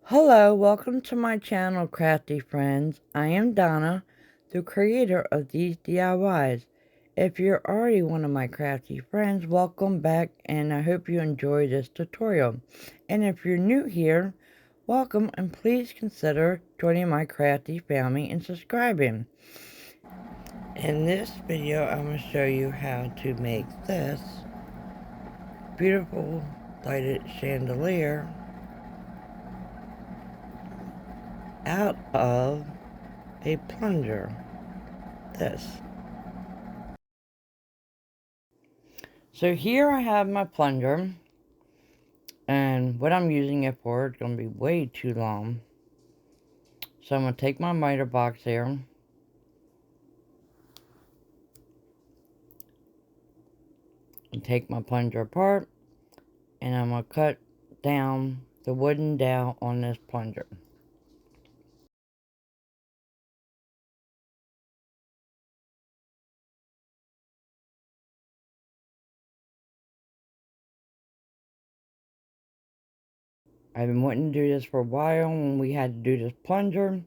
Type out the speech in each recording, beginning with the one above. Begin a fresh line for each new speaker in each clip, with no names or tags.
Hello, welcome to my channel, Crafty Friends. I am Donna, the creator of these DIYs. If you're already one of my crafty friends, welcome back and I hope you enjoy this tutorial. And if you're new here, welcome and please consider joining my crafty family and subscribing. In this video, I'm going to show you how to make this beautiful lighted chandelier out of a plunger. This. So here I have my plunger, and what I'm using it for is going to be way too long. So I'm going to take my miter box here, and take my plunger apart, and I'm going to cut down the wooden dowel on this plunger. I've been wanting to do this for a while. When we had to do this plunger,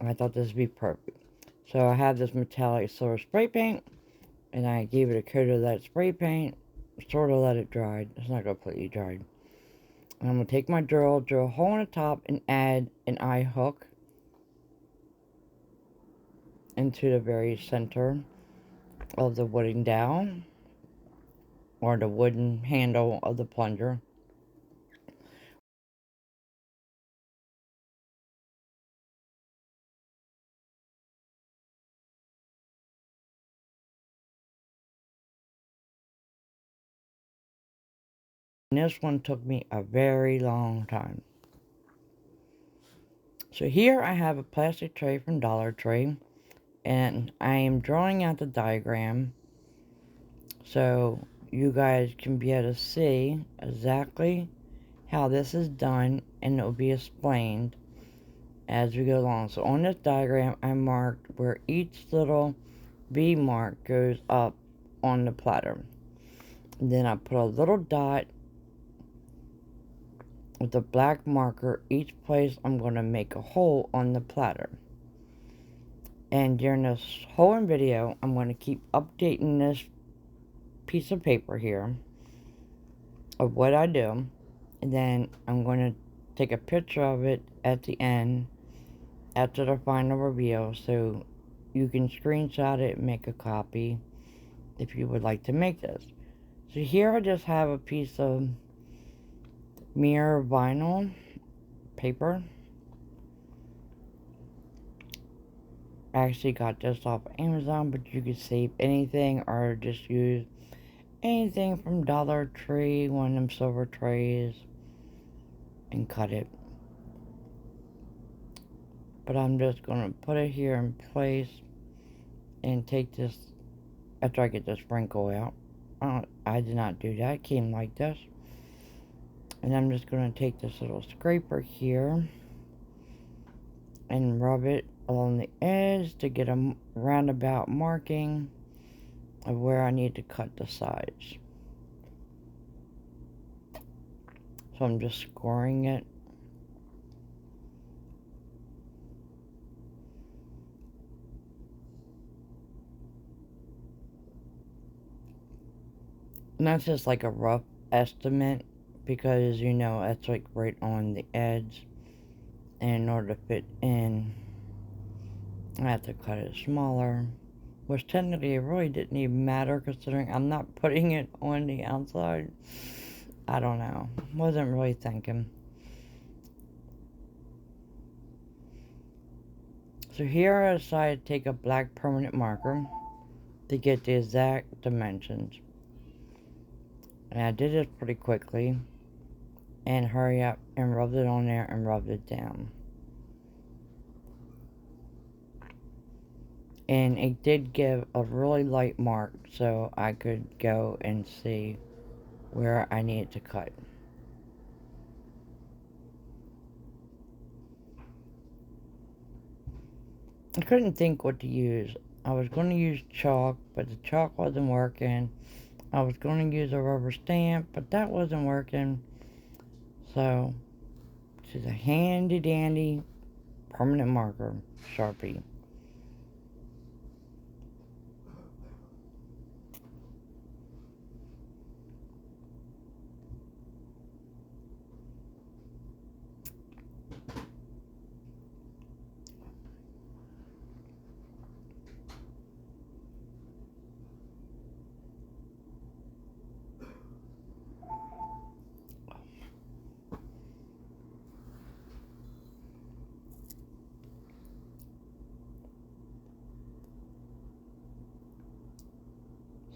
I thought this would be perfect. So I have this metallic silver spray paint, and I gave it a coat of that spray paint, sort of let it dry. It's not completely dried. And I'm going to take my drill a hole in the top, and add an eye hook into the very center of the wooden dowel, or the wooden handle of the plunger. And this one took me a very long time. So here I have a plastic tray from Dollar Tree, and I am drawing out the diagram so you guys can be able to see exactly how this is done, and it will be explained as we go along. So on this diagram, I marked where each little V mark goes up on the platter. And then I put a little dot with a black marker each place I'm going to make a hole on the platter. And during this whole video, I'm going to keep updating this piece of paper here of what I do. And then I'm going to take a picture of it at the end after the final reveal, so you can screenshot it and make a copy if you would like to make this. So here I just have a piece of mirror vinyl paper. I actually got this off Amazon, but you could save anything or just use anything from Dollar Tree, one of them silver trays, and cut it. But I'm just going to put it here in place and take this after I get the sprinkle out. I did not do that. It came like this. And I'm just going to take this little scraper here and rub it along the edge to get a roundabout marking of where I need to cut the sides. So I'm just scoring it. And that's just like a rough estimate, because you know that's like right on the edge, and in order to fit in I have to cut it smaller, which technically it really didn't even matter considering I'm not putting it on the outside. I don't know, wasn't really thinking. So here I decided to take a black permanent marker to get the exact dimensions, and I did this pretty quickly and hurry up and rubbed it on there and rubbed it down. And it did give a really light mark so I could go and see where I needed to cut. I couldn't think what to use. I was going to use chalk, but the chalk wasn't working. I was going to use a rubber stamp, but that wasn't working. So This is a handy dandy permanent marker, Sharpie.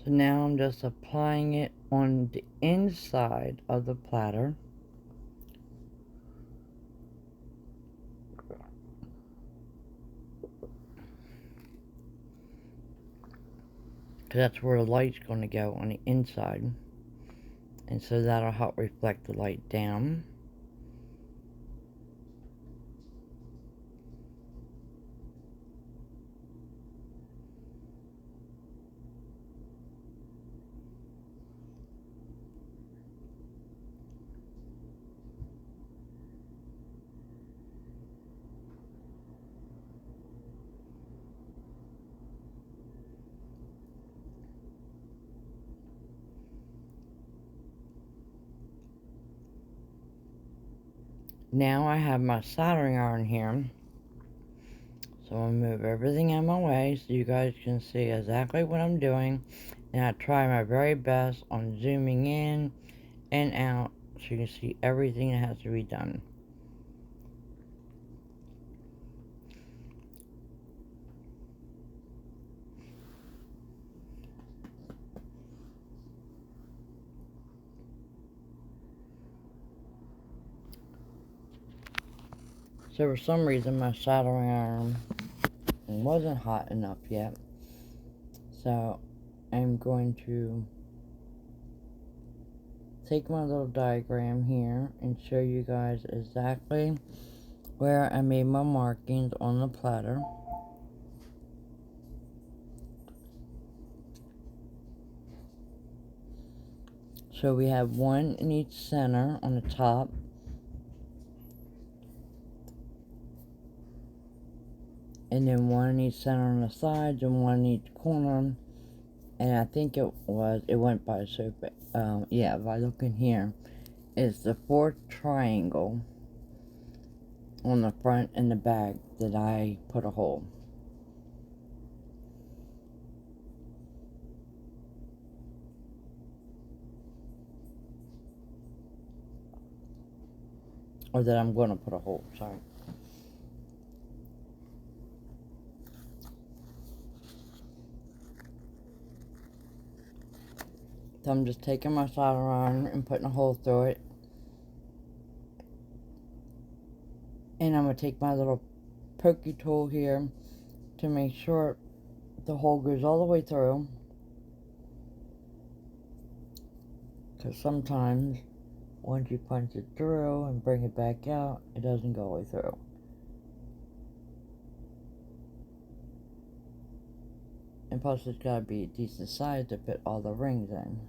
So now I'm just applying it on the inside of the platter. Because that's where the light's going to go, on the inside. And so that'll help reflect the light down. Now I have my soldering iron here. So I'm going to move everything out of my way so you guys can see exactly what I'm doing. And I try my very best on zooming in and out so you can see everything that has to be done. So for some reason my soldering iron wasn't hot enough yet. So I'm going to take my little diagram here and show you guys exactly where I made my markings on the platter. So we have one in each center on the top. And then one in each center on the sides and one in each corner. And I think it went by so, yeah, by looking here, it's the fourth triangle on the front and the back that I put a hole. Or that I'm going to put a hole, sorry. So I'm just taking my solder iron and putting a hole through it. And I'm going to take my little pokey tool here to make sure the hole goes all the way through. Because sometimes once you punch it through and bring it back out, it doesn't go all the way through. And plus it's got to be a decent size to fit all the rings in.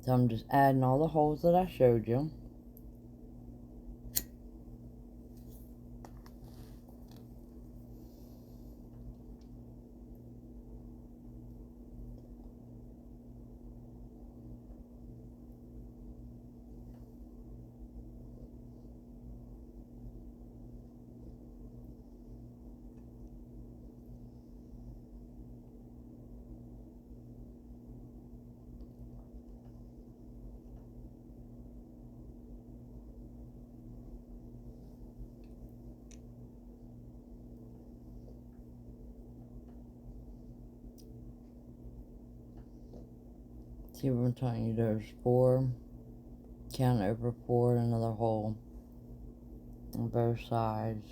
So I'm just adding all the holes that I showed you. See what I'm telling you, there's 4, count over 4, another hole on both sides.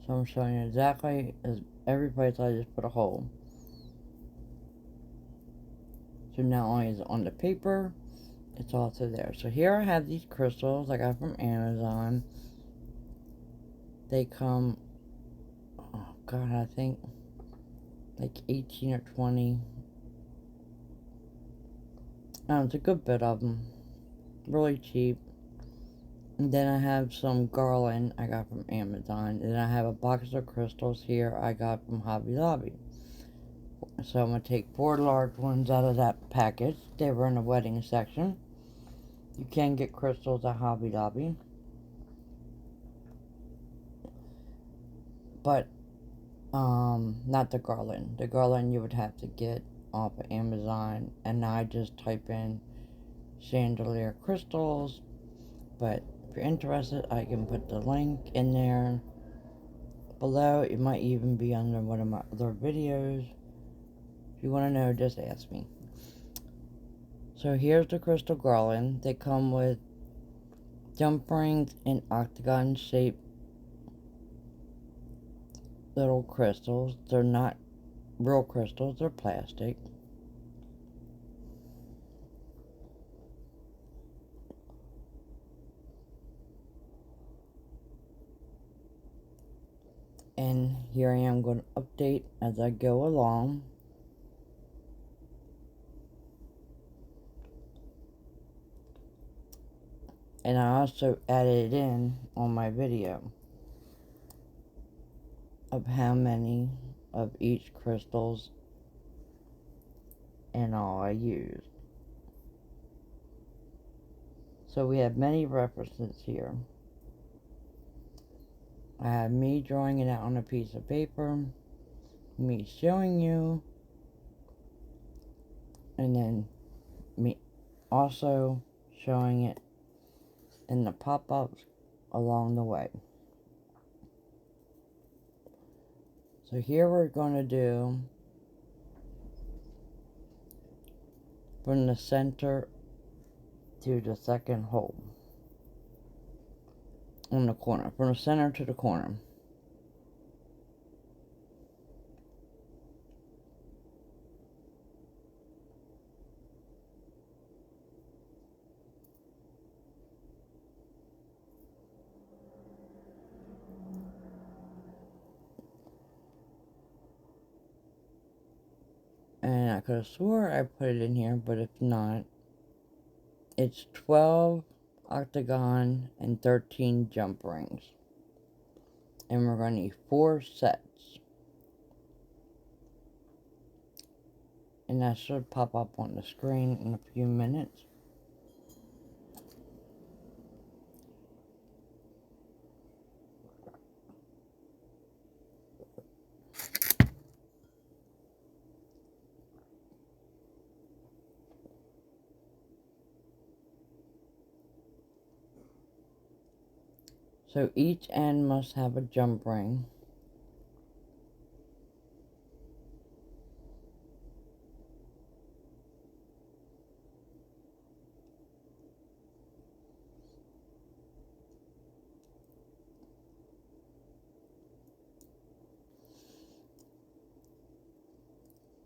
So I'm showing you exactly as every place I just put a hole. So not only is it on the paper, it's also there. So here I have these crystals I got from Amazon. They come God, I think like 18 or 20. It's a good bit of them. Really cheap. And then I have some garland I got from Amazon. And I have a box of crystals here I got from Hobby Lobby. So I'm going to take 4 large ones out of that package. They were in the wedding section. You can get crystals at Hobby Lobby. But, not the garland. The garland you would have to get off of Amazon. And I just type in chandelier crystals. But if you're interested, I can put the link in there below. It might even be under one of my other videos. If you want to know, just ask me. So here's the crystal garland. They come with jump rings in octagon shaped little crystals. They're not real crystals, they're plastic. And here I am going to update as I go along. And I also added in on my video of how many of each crystals and all I used. So we have many references here. I have me drawing it out on a piece of paper, me showing you, and then me also showing it in the pop-ups along the way. So here we're going to do from the center to the second hole on the corner, from the center to the corner. And I could have swore I put it in here, but if not, it's 12 octagon and 13 jump rings. And we're going to need 4 sets. And that should pop up on the screen in a few minutes. So each end must have a jump ring.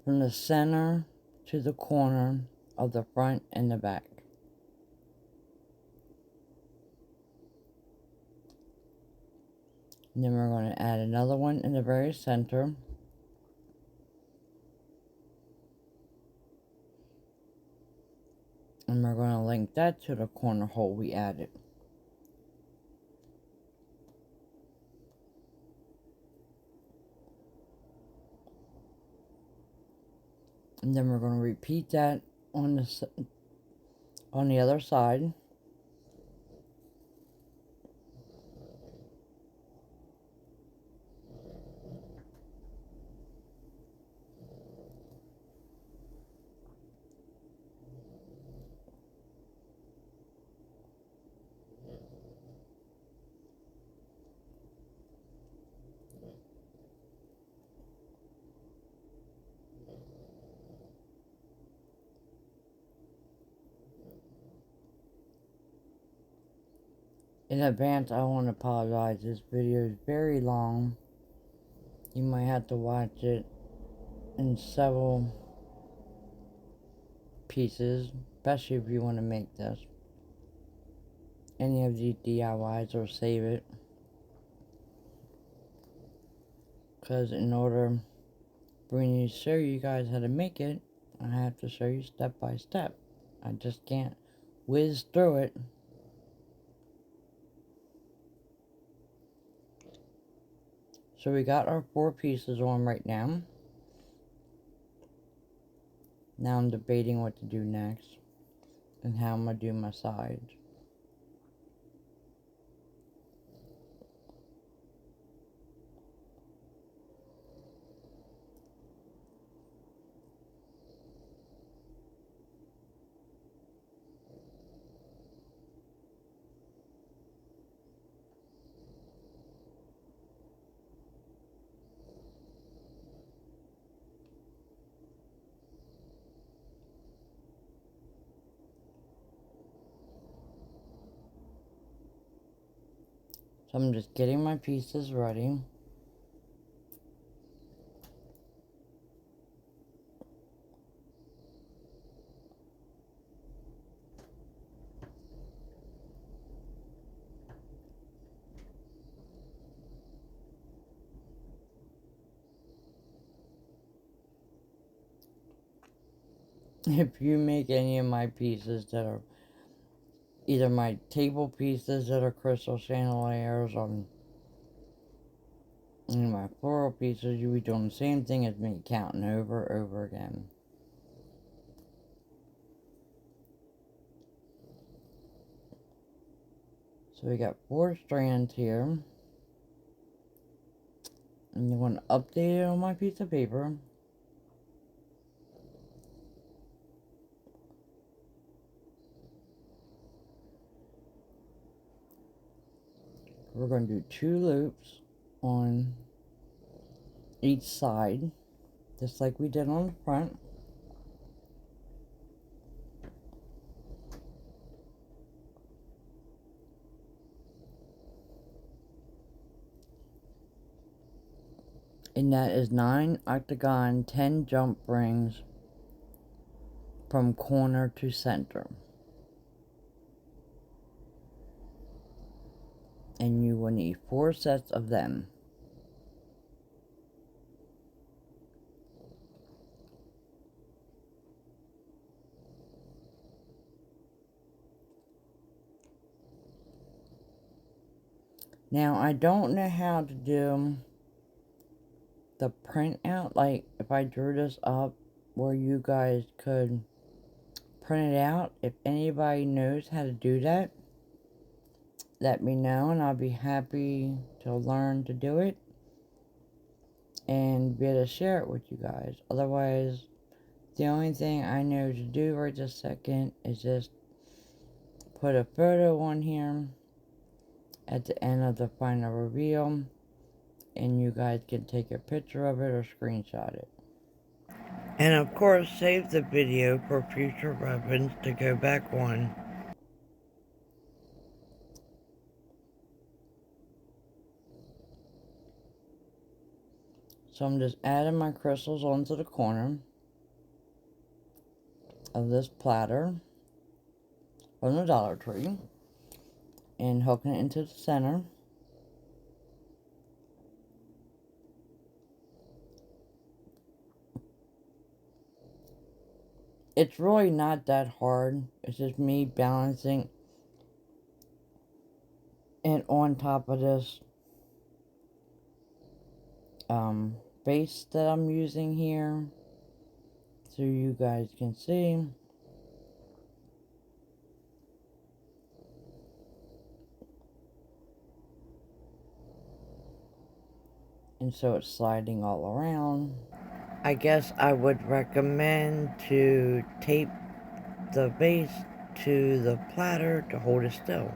From the center to the corner of the front and the back. And then we're going to add another one in the very center. And we're going to link that to the corner hole we added. And then we're going to repeat that on the other side. In advance, I want to apologize. This video is very long. You might have to watch it in several pieces, especially if you want to make this. Any of these DIYs, or save it. Because in order for me to show you guys how to make it, I have to show you step by step. I just can't whiz through it. So we got our 4 pieces on right now. Now I'm debating what to do next and how I'm going to do my sides. So I'm just getting my pieces ready. If you make any of my pieces that are either my table pieces that are crystal chandeliers or my floral pieces, you'll be doing the same thing as me, counting over and over again. So we got 4 strands here. And you want to update it on my piece of paper. We're going to do 2 loops on each side, just like we did on the front. And that is 9 octagon, 10 jump rings from corner to center. And you will need 4 sets of them. Now, I don't know how to do the printout, like if I drew this up where you guys could print it out. If anybody knows how to do that, let me know and I'll be happy to learn to do it and be able to share it with you guys. Otherwise, the only thing I know to do right this second is just put a photo on here at the end of the final reveal, and you guys can take a picture of it or screenshot it. And of course, save the video for future reference to go back on. So I'm just adding my crystals onto the corner of this platter from the Dollar Tree and hooking it into the center. It's really not that hard. It's just me balancing it on top of this base that I'm using here, so you guys can see. And so it's sliding all around. I guess I would recommend to tape the base to the platter to hold it still.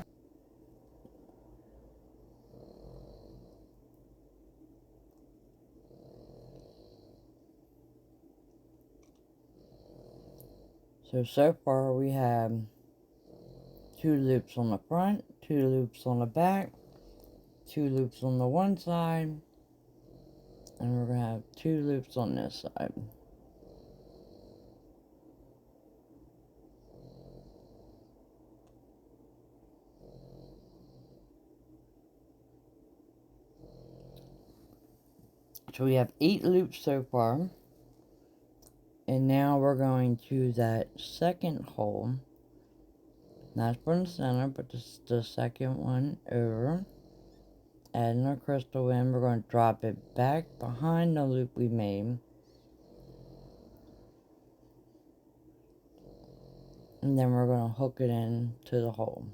So far we have 2 loops on the front, 2 loops on the back, 2 loops on the one side, and we're going to have 2 loops on this side. So we have 8 loops so far. And now we're going to that second hole. Not from the center, but the second one over. Adding our crystal in, we're going to drop it back behind the loop we made. And then we're going to hook it in to the hole.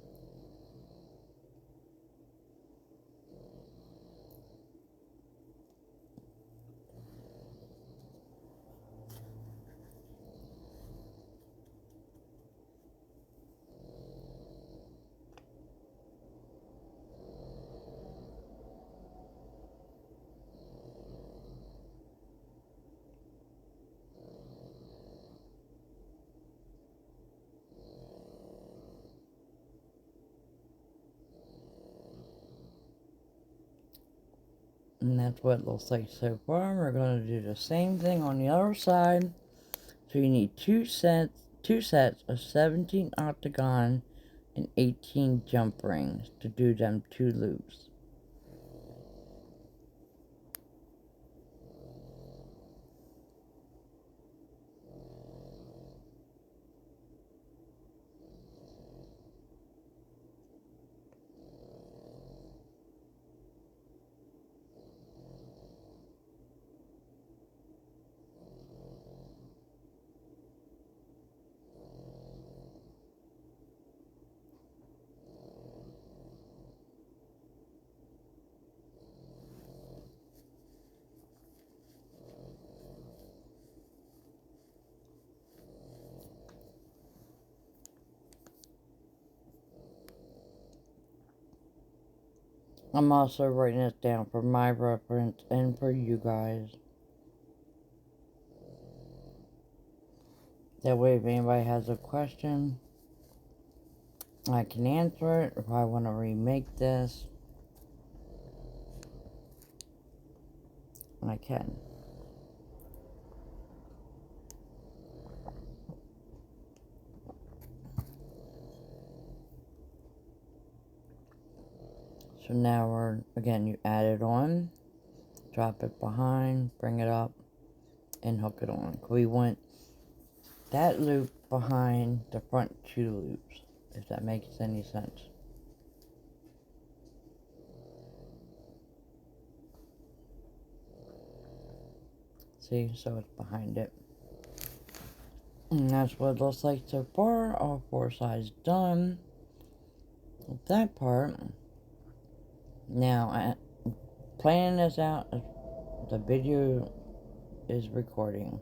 And that's what it looks like so far. We're going to do the same thing on the other side. So you need two sets of 17 octagon and 18 jump rings to do them 2 loops. I'm also writing this down for my reference and for you guys. That way if anybody has a question, I can answer it. If I want to remake this, I can. So now we're, again, you add it on, drop it behind, bring it up, and hook it on. We want that loop behind the front 2 loops, if that makes any sense. See, so it's behind it. And that's what it looks like so far. All 4 sides done with that part. Now, I'm planning this out. The video is recording.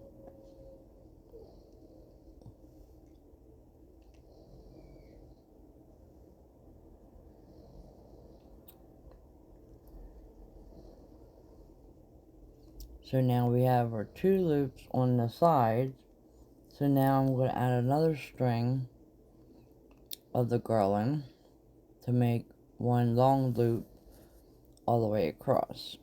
So now we have our 2 loops on the sides. So now I'm going to add another string of the garland to make one long loop all the way across.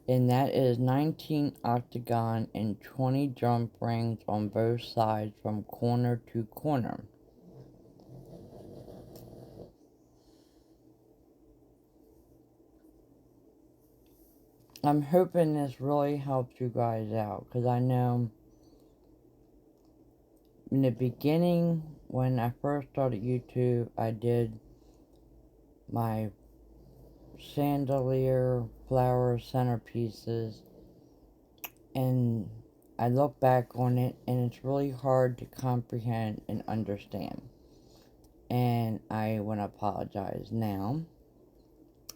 And that is 19 octagon and 20 jump rings on both sides from corner to corner. I'm hoping this really helps you guys out, because I know in the beginning, when I first started YouTube, I did my chandelier flower centerpieces, and I look back on it and it's really hard to comprehend and understand, and I want to apologize. Now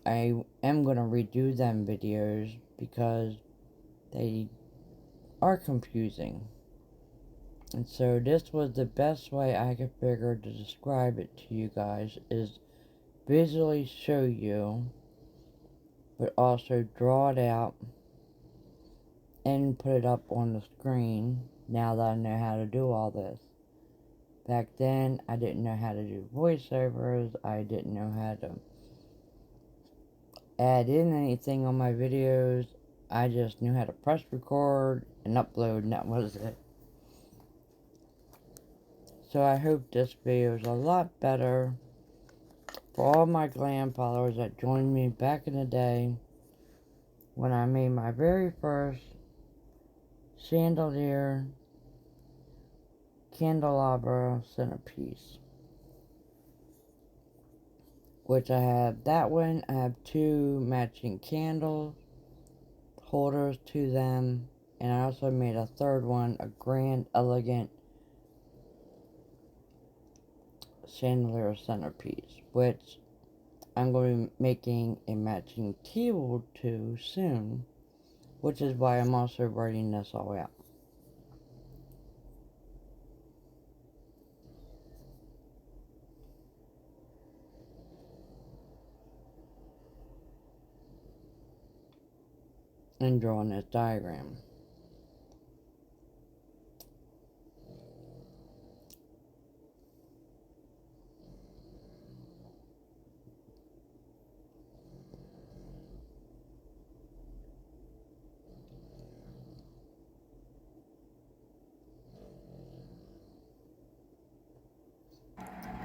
I am going to redo them videos because they are confusing, and so this was the best way I could figure to describe it to you guys, is visually show you, but also draw it out and put it up on the screen now that I know how to do all this. Back then, I didn't know how to do voiceovers. I didn't know how to add in anything on my videos. I just knew how to press record and upload, and that was it. So I hope this video is a lot better for all my glam followers that joined me back in the day when I made my very first chandelier candelabra centerpiece. Which I have that one. I have 2 matching candle holders to them. And I also made a third one, a grand, elegant chandelier centerpiece, which I'm going to be making a matching table to soon, which is why I'm also writing this all out. And drawing this diagram.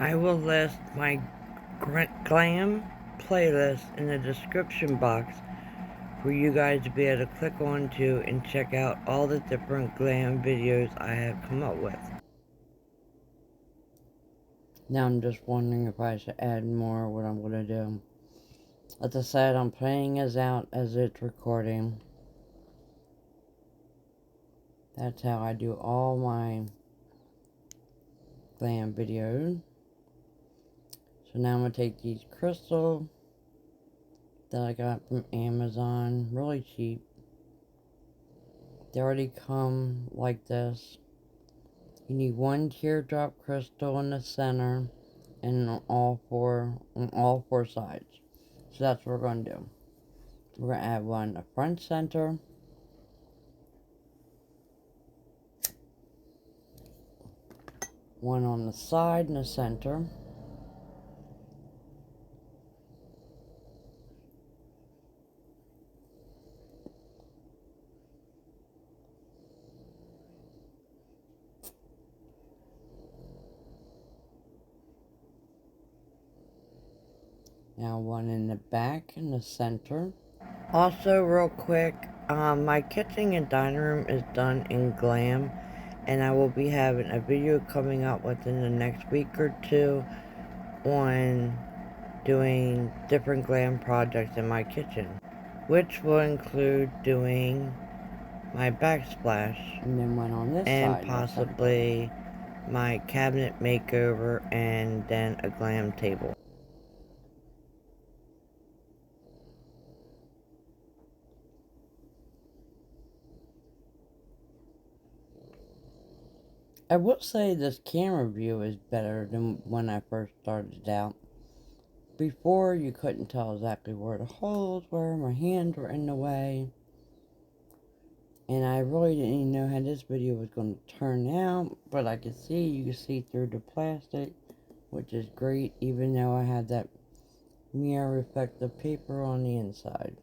I will list my glam playlist in the description box for you guys to be able to click on to and check out all the different glam videos I have come up with. Now I'm just wondering if I should add more, what I'm going to do. As I said, I'm playing this out as it's recording. That's how I do all my glam videos. So now I'm going to take these crystals that I got from Amazon, really cheap. They already come like this. You need 1 teardrop crystal in the center and on all four sides. So that's what we're going to do. We're going to add 1 in the front center, 1 on the side in the center, now 1 in the back in the center. Also, real quick, my kitchen and dining room is done in glam, and I will be having a video coming up within the next week or 2 on doing different glam projects in my kitchen, which will include doing my backsplash
And then one on this
and
side.
possibly my cabinet makeover and then a glam table. I will say this camera view is better than when I first started out. Before, you couldn't tell exactly where the holes were, my hands were in the way. And I really didn't even know how this video was going to turn out, but I could see, you can see through the plastic, which is great, even though I had that mirror reflective paper on the inside.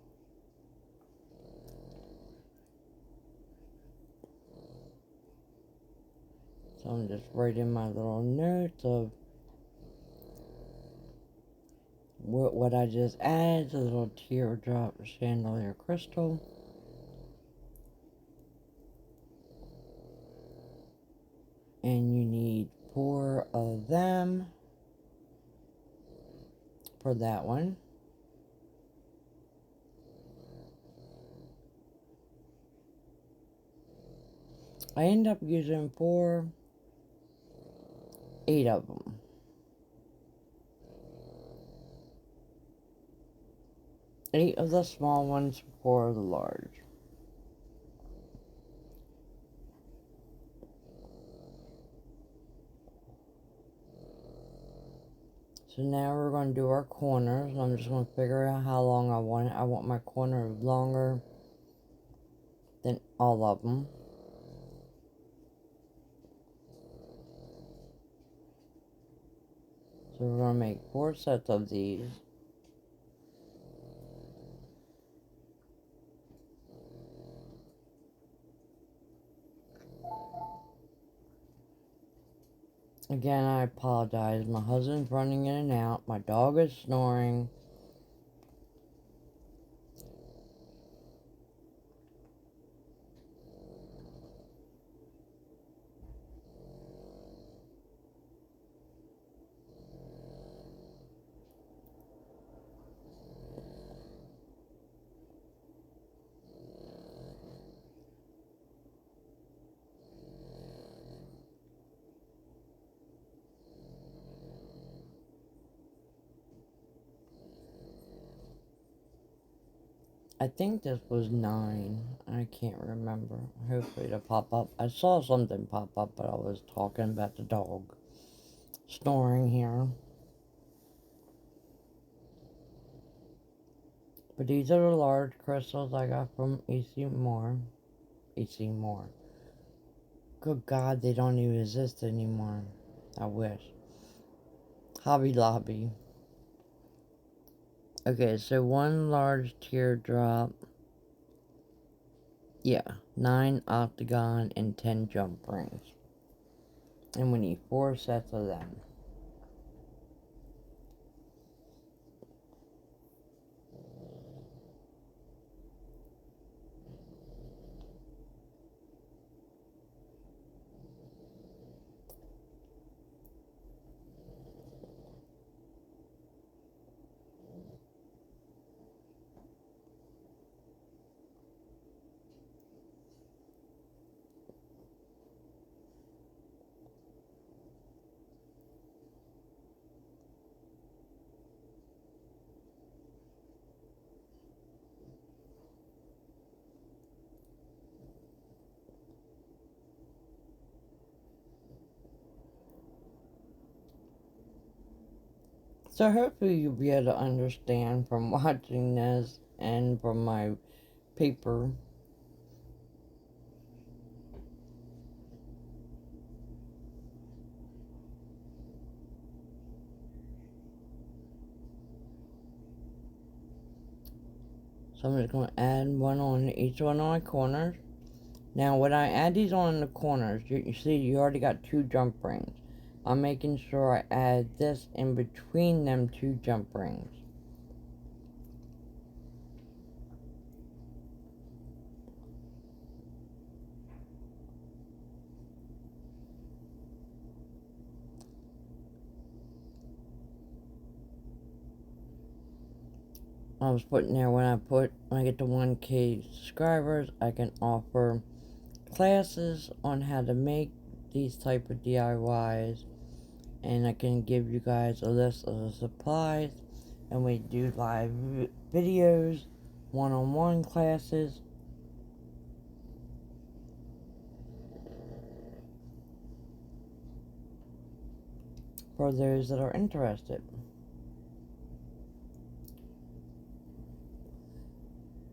So I'm just writing my little notes of what I just added, the little teardrop chandelier crystal. And you need 4 of them for that one. I end up using 8 of them. Eight of the small ones, 4 of the large. So now we're going to do our corners. I'm just going to figure out how long I want it. I want my corners longer than all of them. So we're going to make 4 sets of these. Again, I apologize. My husband's running in and out. My dog is snoring. I think this was 9. I can't remember. Hopefully it'll pop up. I saw something pop up, but I was talking about the dog snoring here. But these are the large crystals I got from EC Moore. EC Moore. Good God, they don't even exist anymore. I wish. Hobby Lobby. Okay, so 1 large teardrop. Yeah, 9 octagon and 10 jump rings. And we need 4 sets of them. So hopefully you'll be able to understand from watching this and from my paper. So I'm just going to add one on each one of my corners. Now when I add these on the corners, you see you already got 2 jump rings. I'm making sure I add this in between them 2 jump rings. I was putting there when I get to 1K subscribers, I can offer classes on how to make these type of DIYs, and I can give you guys a list of the supplies, and we do live videos, one-on-one classes. For those that are interested.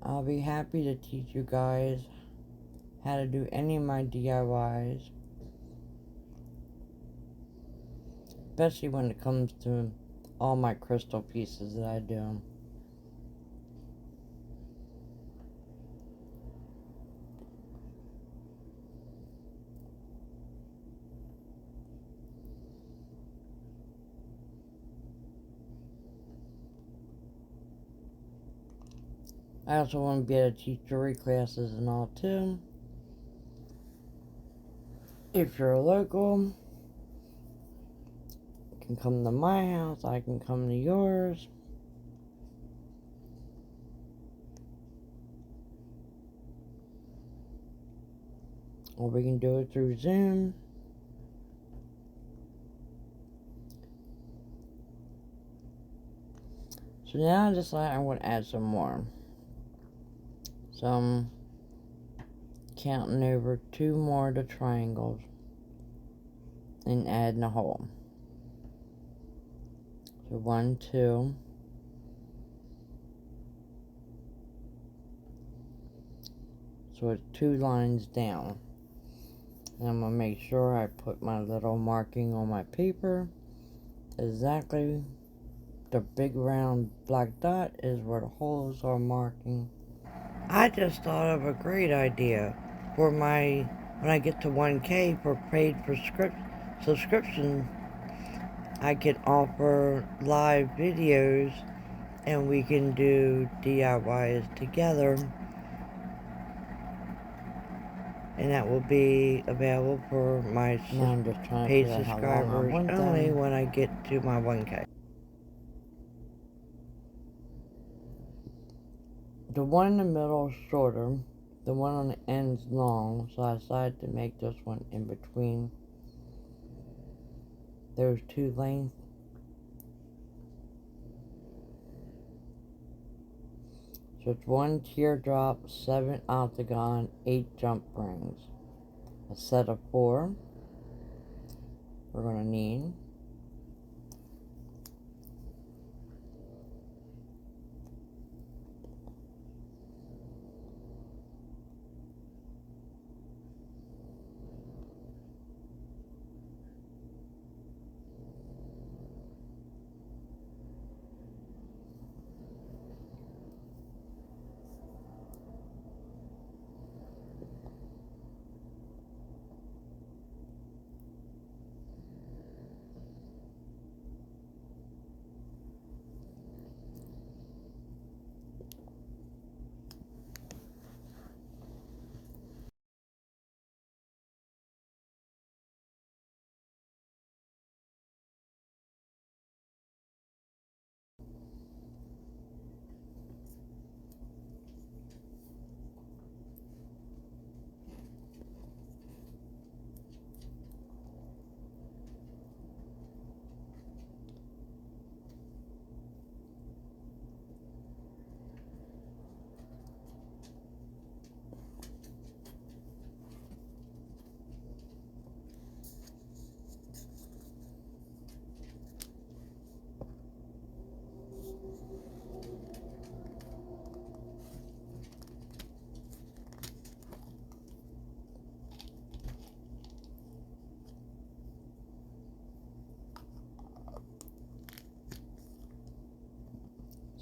I'll be happy to teach you guys how to do any of my DIYs, especially when it comes to all my crystal pieces that I do. I also want to be able to teach jewelry classes and all too. If you're local, you can come to my house, I can come to yours. Or we can do it through Zoom. So now I decided I want to add some more. So I'm counting over 2 more of the triangles and adding a hole. So 1, 2. So it's 2 lines down. And I'm going to make sure I put my little marking on my paper. Exactly the big round black dot is where the holes are marking. I just thought of a great idea for when I get to 1K for paid subscription, I can offer live videos and we can do DIYs together, and that will be available for my paid subscribers only when I get to my 1K. The one in the middle is shorter, the one on the end is long, so I decided to make this one in between those two lengths. So it's 1 teardrop, 7 octagon, 8 jump rings. A set of 4 we're going to need.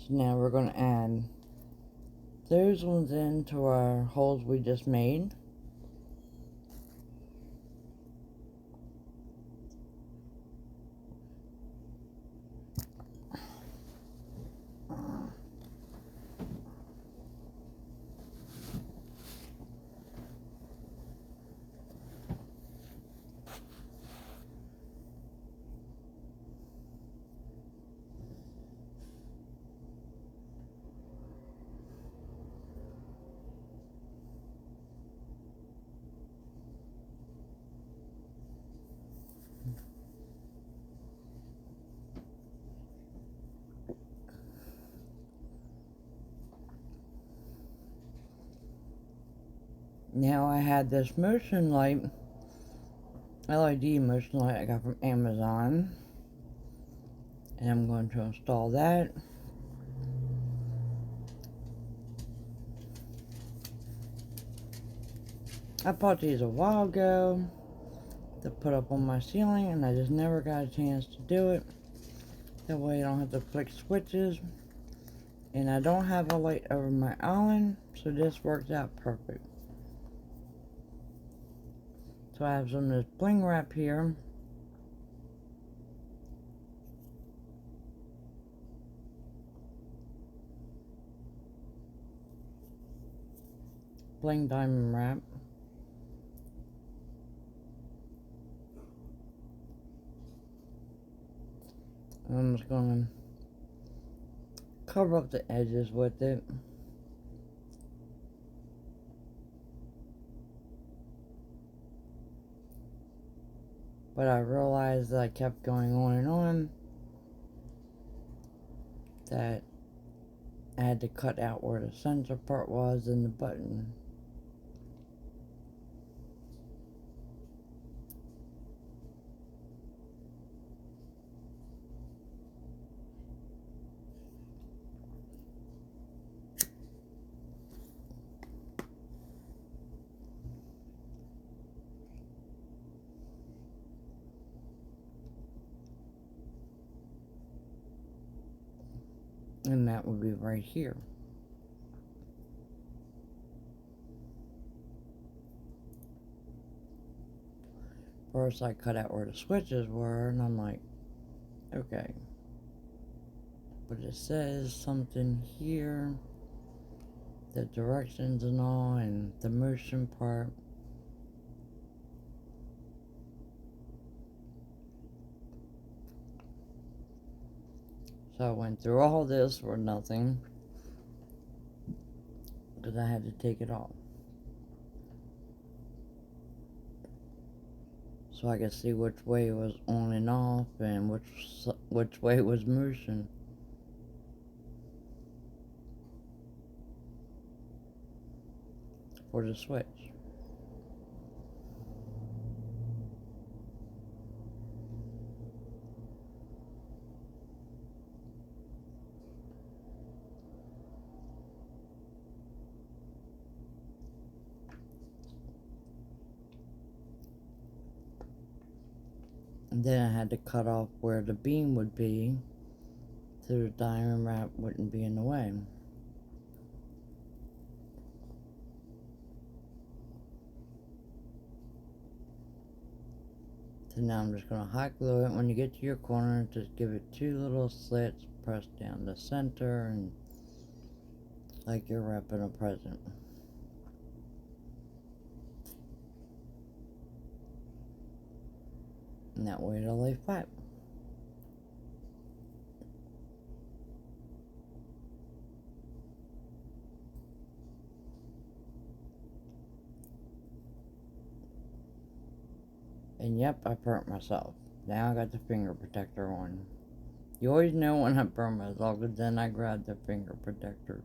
So now we're going to add those ones into our holes we just made. Now I had this motion light, LED motion light I got from Amazon, and I'm going to install that. I bought these a while ago to put up on my ceiling, and I just never got a chance to do it. That way I don't have to flick switches, and I don't have a light over my island, so this works out perfect. So I have some of this bling wrap here. Bling diamond wrap. And I'm just going to cover up the edges with it. But I realized that I kept going on and on, that I had to cut out where the center part was in the button. And that would be right here. First I cut out where the switches were, and I'm like, okay. But it says something here, the directions and all, and the motion part. So I went through all this for nothing, because I had to take it off. So I could see which way it was on and off, and which way it was motion. For the switch. And then I had to cut off where the beam would be so the diamond wrap wouldn't be in the way. So now I'm just going to hot glue it. When you get to your corner, just give it 2 little slits, press down the center, and like you're wrapping a present. And that way it'll lay flat. And yep, I burnt myself. Now I got the finger protector on. You always know when I burn myself, because then I grab the finger protector.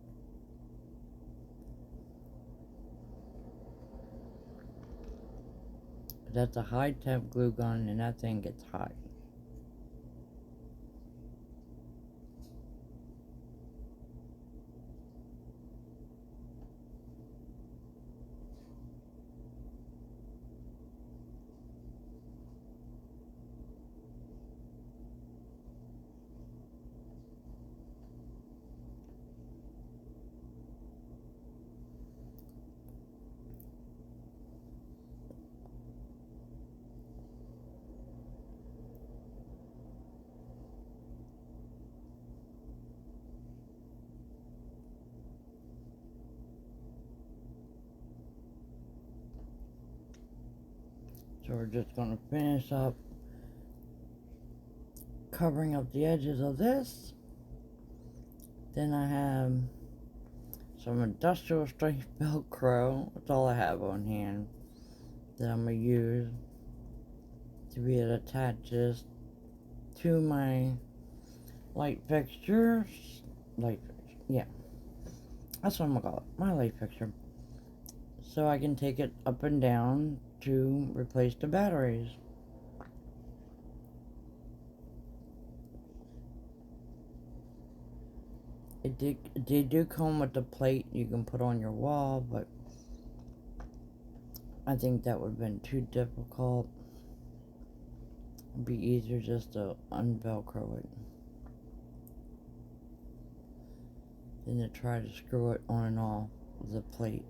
That's a high temp glue gun, and that thing gets hot. So we're just going to finish up covering up the edges of this. Then I have some industrial strength Velcro. That's all I have on hand that I'm going to use to be able to attach this to my light fixtures. Yeah. That's what I'm going to call it. My light fixture. So I can take it up and down to replace the batteries. They do come with the plate you can put on your wall, but I think that would have been too difficult. It'd be easier just to unvelcro it than to try to screw it on and off the plate.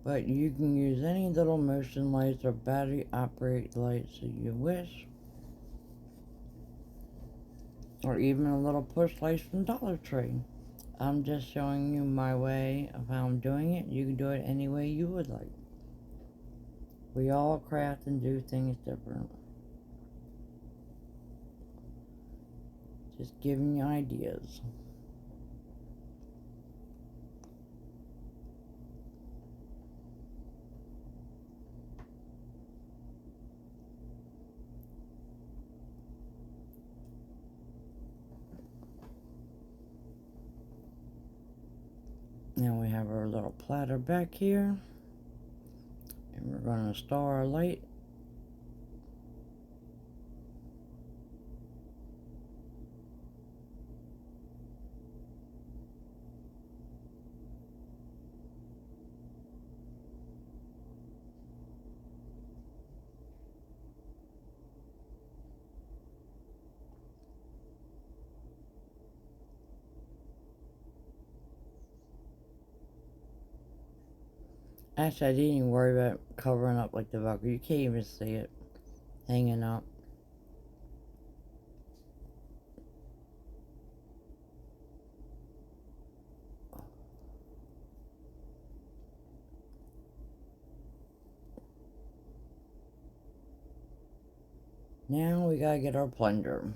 But you can use any little motion lights or battery operated lights that you wish. Or even a little push light from Dollar Tree. I'm just showing you my way of how I'm doing it. You can do it any way you would like. We all craft and do things different. Just giving you ideas. Now we have our little platter back here. And we're going to install our light. Actually, I didn't even worry about covering up like the Velcro. You can't even see it hanging up. Now we gotta get our plunger.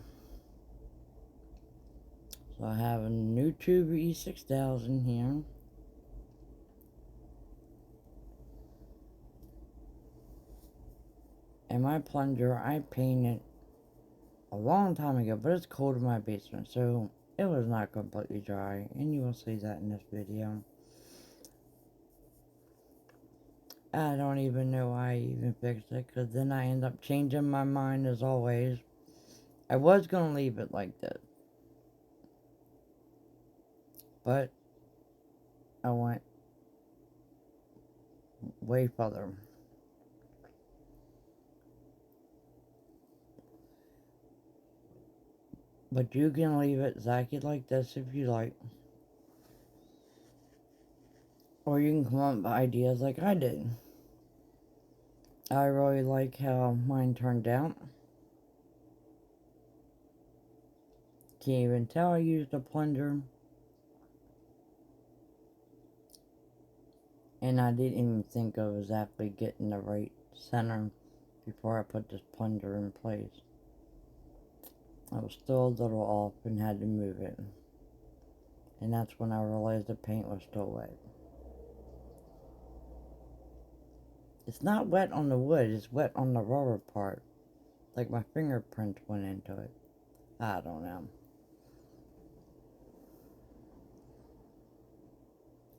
So I have a new tube E6000 here. And my plunger, I painted a long time ago, but it's cold in my basement, so it was not completely dry, and you will see that in this video. I don't even know why I even fixed it, because then I end up changing my mind as always. I was going to leave it like this, but I went way further. But you can leave it exactly like this if you like. Or you can come up with ideas like I did. I really like how mine turned out. Can't even tell I used a plunger. And I didn't even think of exactly getting the right center before I put this plunger in place. I was still a little off and had to move it. And that's when I realized the paint was still wet. It's not wet on the wood, it's wet on the rubber part. Like my fingerprints went into it. I don't know.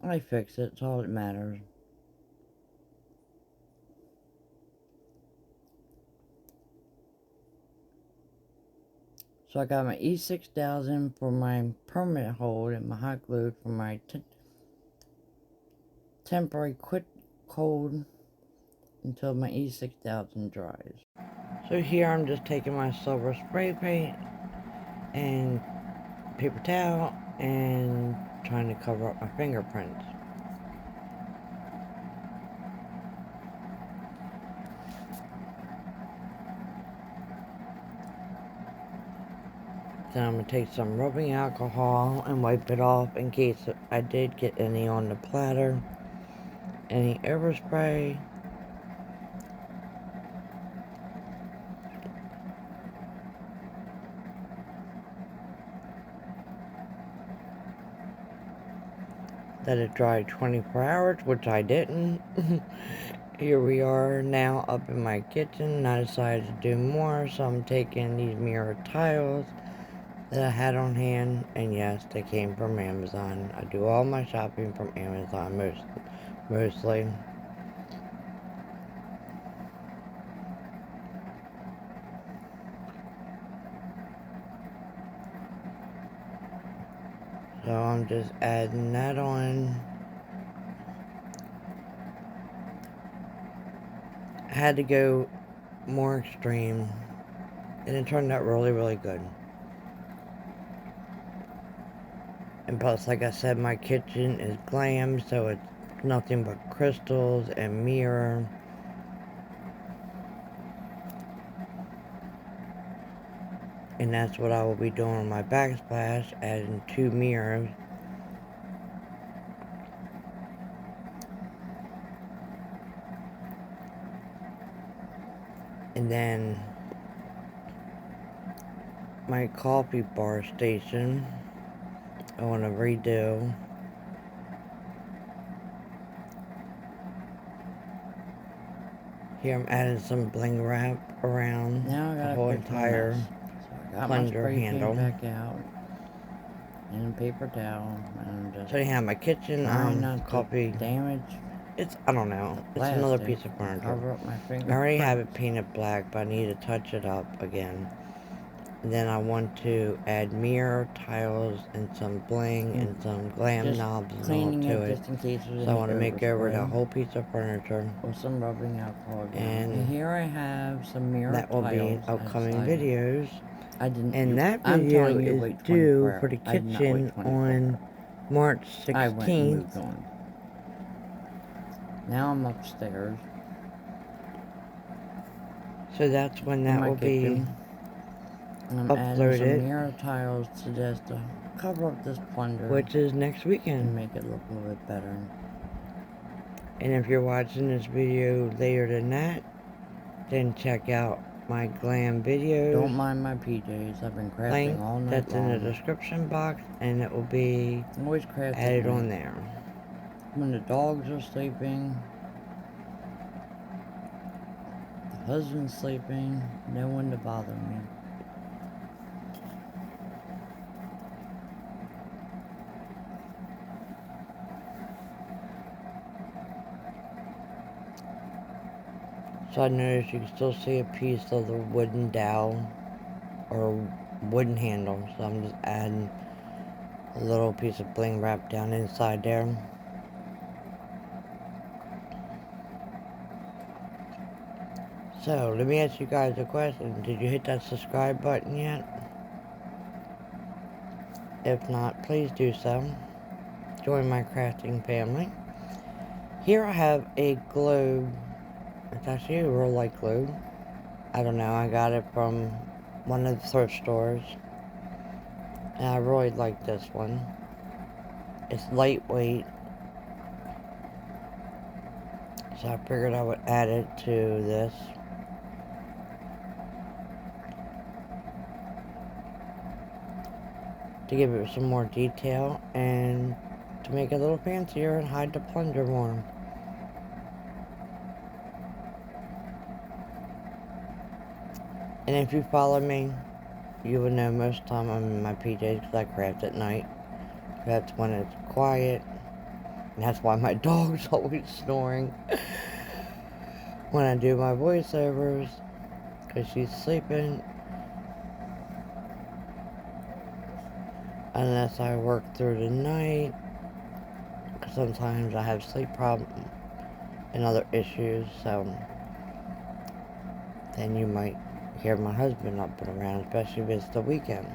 I fixed it, it's all that matters. So I got my E6000 for my permanent hold and my hot glue for my temporary quick hold until my E6000 dries. So here I'm just taking my silver spray paint and paper towel and trying to cover up my fingerprints. Then I'm going to take some rubbing alcohol and wipe it off in case I did get any on the platter. Any overspray. Let it dry 24 hours, which I didn't. Here we are now up in my kitchen. I decided to do more, so I'm taking these mirror tiles that I had on hand, and yes, they came from Amazon. I do all my shopping from Amazon mostly. So I'm just adding that on. I had to go more extreme, and it turned out really, really good. And plus, like I said, my kitchen is glam, so it's nothing but crystals and mirror. And that's what I will be doing on my backsplash, adding 2 mirrors. And then my coffee bar station, I want to redo. Here I'm adding some bling wrap around the whole entire plunger handle. Back out and paper towel. And just so anyhow, my kitchen coffee damage. It's, I don't know, it's another piece of furniture. Cover up my finger. I already have it painted black, but I need to touch it up again. And then I want to add mirror tiles and some bling and some glam knobs and all to it. So I want to make over the whole piece of furniture with some rubbing alcohol again. And here I have some mirror tiles. That will be in upcoming videos. And that video is due for the kitchen on March 16th. Now I'm upstairs. So that's when that will be and I'm adding some mirror tiles to just cover up this plunger, which is next weekend, and make it look a little bit better. And if you're watching this video later than that, then check out my glam videos. Don't mind my PJs. I've been crafting all night that's long. In the description box, and it will be always added on there. When the dogs are sleeping, the husband's sleeping, no one to bother me. So I noticed you can still see a piece of the wooden dowel or wooden handle. So I'm just adding a little piece of bling wrap down inside there. So let me ask you guys a question. Did you hit that subscribe button yet? If not, please do so. Join my crafting family. Here I have a globe. It's actually a real light globe. I don't know, I got it from one of the thrift stores. And I really like this one. It's lightweight. So I figured I would add it to this. To give it some more detail and to make it a little fancier and hide the plunger more. And if you follow me, you would know most of the time I'm in my PJs because I craft at night. That's when it's quiet. And that's why my dog's always snoring when I do my voiceovers, because she's sleeping. Unless I work through the night, because sometimes I have sleep problems and other issues, so then you might hear my husband up and around, especially if it's the weekend.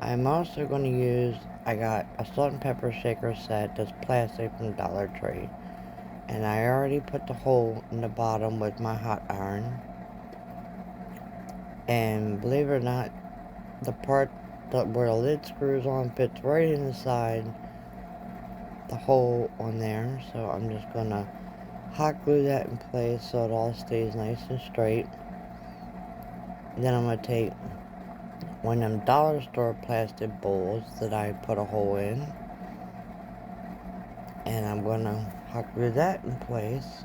I'm also going to use, I got a salt and pepper shaker set that's plastic from Dollar Tree. And I already put the hole in the bottom with my hot iron. And believe it or not, the part where the lid screws on fits right inside the hole on there. So I'm just going to hot glue that in place so it all stays nice and straight. And then I'm going to take one of them dollar store plastic bowls that I put a hole in. And I'm going to hot glue that in place.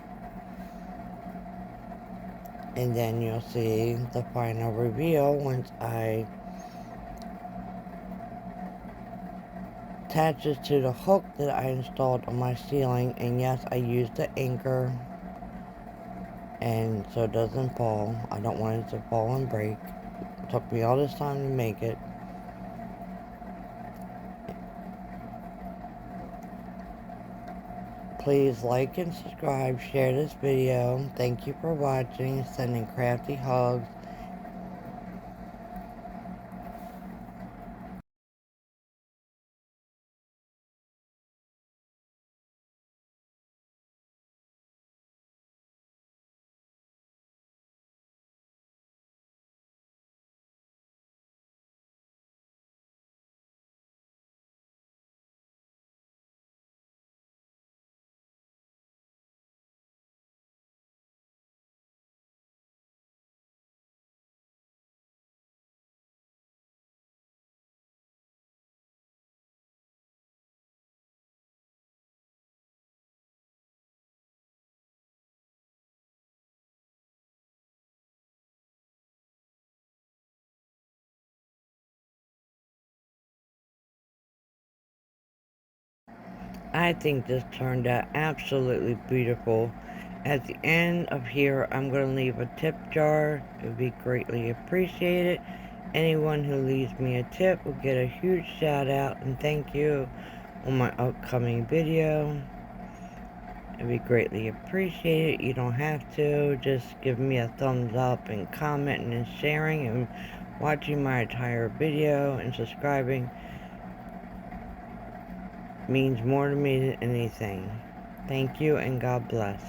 And then you'll see the final reveal once I attach it to the hook that I installed on my ceiling. And yes, I used the anchor, and so it doesn't fall. I don't want it to fall and break. It took me all this time to make it. Please like and subscribe, share this video. Thank you for watching. Sending crafty hugs. I think this turned out absolutely beautiful. At the end of here, I'm going to leave a tip jar. It would be greatly appreciated. Anyone who leaves me a tip will get a huge shout out and thank you on my upcoming video. It would be greatly appreciated. You don't have to. Just give me a thumbs up and commenting and sharing and watching my entire video and subscribing means more to me than anything. Thank you and God bless.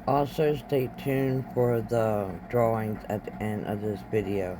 Also, stay tuned for the drawings at the end of this video.